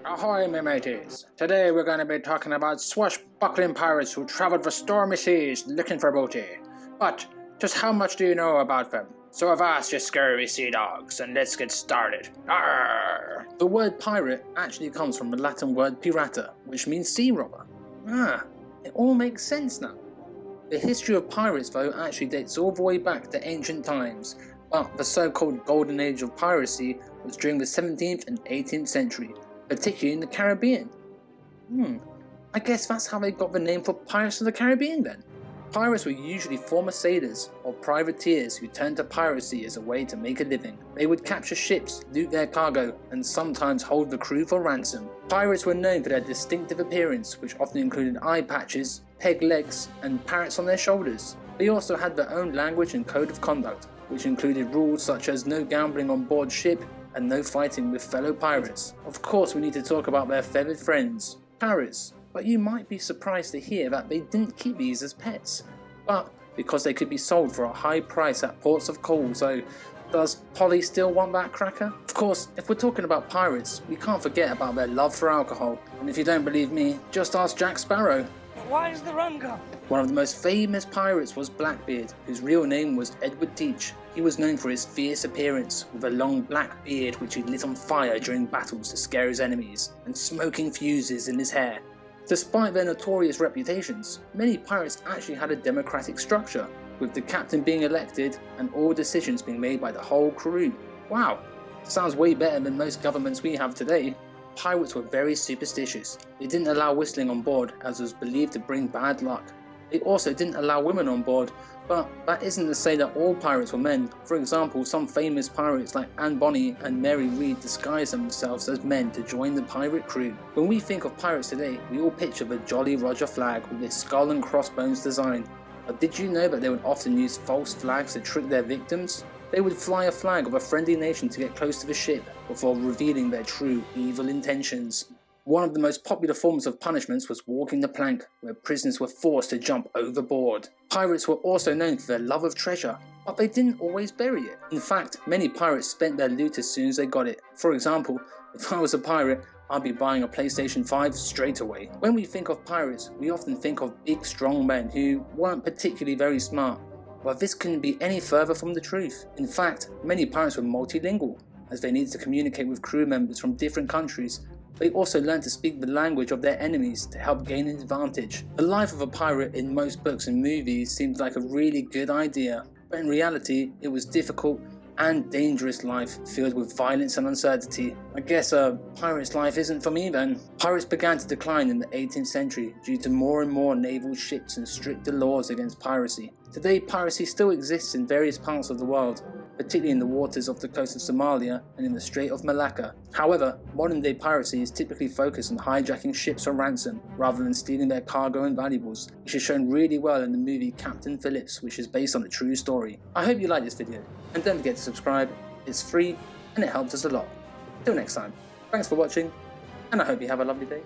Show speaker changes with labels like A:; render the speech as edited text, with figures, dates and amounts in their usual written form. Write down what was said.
A: Ahoy, my mateys! Today we're going to be talking about swashbuckling pirates who traveled for stormy seas looking for booty. But just how much do you know about them? So avast, you scurvy sea dogs, and let's get started. Arrgh! The word pirate actually comes from the Latin word pirata, which means sea robber. It all makes sense now. The history of pirates, though, actually dates all the way back to ancient times, but the so-called golden age of piracy was during the 17th and 18th century, particularly in the Caribbean. I guess that's how they got the name for Pirates of the Caribbean then. Pirates were usually former sailors or privateers who turned to piracy as a way to make a living. They would capture ships, loot their cargo, and sometimes hold the crew for ransom. Pirates were known for their distinctive appearance, which often included eye patches, peg legs, and parrots on their shoulders. They also had their own language and code of conduct, which included rules such as no gambling on board ship and no fighting with fellow pirates. Of course, we need to talk about their feathered friends, parrots. But you might be surprised to hear that they didn't keep these as pets, but because they could be sold for a high price at ports of call. So does Polly still want that cracker? Of course, if we're talking about pirates, we can't forget about their love for alcohol. And if you don't believe me, just ask Jack Sparrow.
B: Why is the rum gone?
A: One of the most famous pirates was Blackbeard, whose real name was Edward Teach. He was known for his fierce appearance, with a long black beard which he lit on fire during battles to scare his enemies, and smoking fuses in his hair. Despite their notorious reputations, many pirates actually had a democratic structure, with the captain being elected and all decisions being made by the whole crew. Wow, sounds way better than most governments we have today. Pirates were very superstitious. They didn't allow whistling on board, as was believed to bring bad luck. They also didn't allow women on board, but that isn't to say that all pirates were men. For example, some famous pirates like Anne Bonny and Mary Read disguised themselves as men to join the pirate crew. When we think of pirates today, we all picture the Jolly Roger flag with its skull and crossbones design. But did you know that they would often use false flags to trick their victims? They would fly a flag of a friendly nation to get close to the ship before revealing their true evil intentions. One of the most popular forms of punishments was walking the plank, where prisoners were forced to jump overboard. Pirates were also known for their love of treasure, but they didn't always bury it. In fact, many pirates spent their loot as soon as they got it. For example, if I was a pirate, I'd be buying a PlayStation 5 straight away. When we think of pirates, we often think of big, strong men who weren't particularly very smart. But this couldn't be any further from the truth. In fact, many pirates were multilingual, as they needed to communicate with crew members from different countries. They also learned to speak the language of their enemies to help gain an advantage. The life of a pirate in most books and movies seems like a really good idea, but in reality it was difficult and dangerous life filled with violence and uncertainty. I guess a pirate's life isn't for me then. Pirates began to decline in the 18th century due to more and more naval ships and stricter laws against piracy. Today, piracy still exists in various parts of the world, particularly in the waters off the coast of Somalia and in the Strait of Malacca. However, modern day piracy is typically focused on hijacking ships for ransom rather than stealing their cargo and valuables, which is shown really well in the movie Captain Phillips, which is based on a true story. I hope you like this video, and don't forget to subscribe. It's free and it helps us a lot. Till next time, thanks for watching, and I hope you have a lovely day.